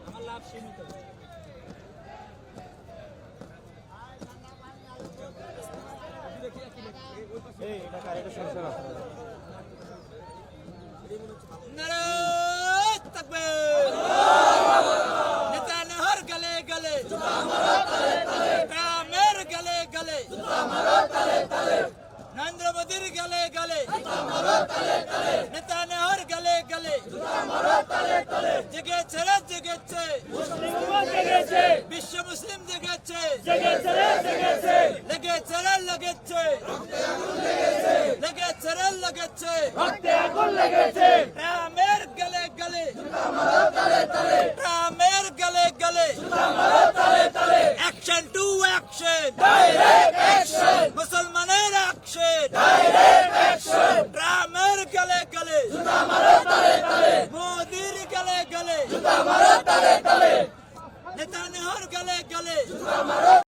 আমার লাভ সীমিত। नारे तकबीर, नेतान्याहू गले गले, ट्रम्पेर गले गले, नरेंद्र मोदी गले गले, नेतान्याहू गले गले, জেগেছে রে জেগেছে, বিশ্ব মুসলিম জেগেছে, লেগেছে রে লেগেছে, লেগেছে রে লেগেছে, ট্রামের গলে গলে, ট্রামের গলে গলে, অ্যাকশন টু অ্যাকশন, মুসলমানের অ্যাকশন, ট্রামের গলে গলে, মোদির গলে গলে, নেতানিয়াহুর গলে গলে,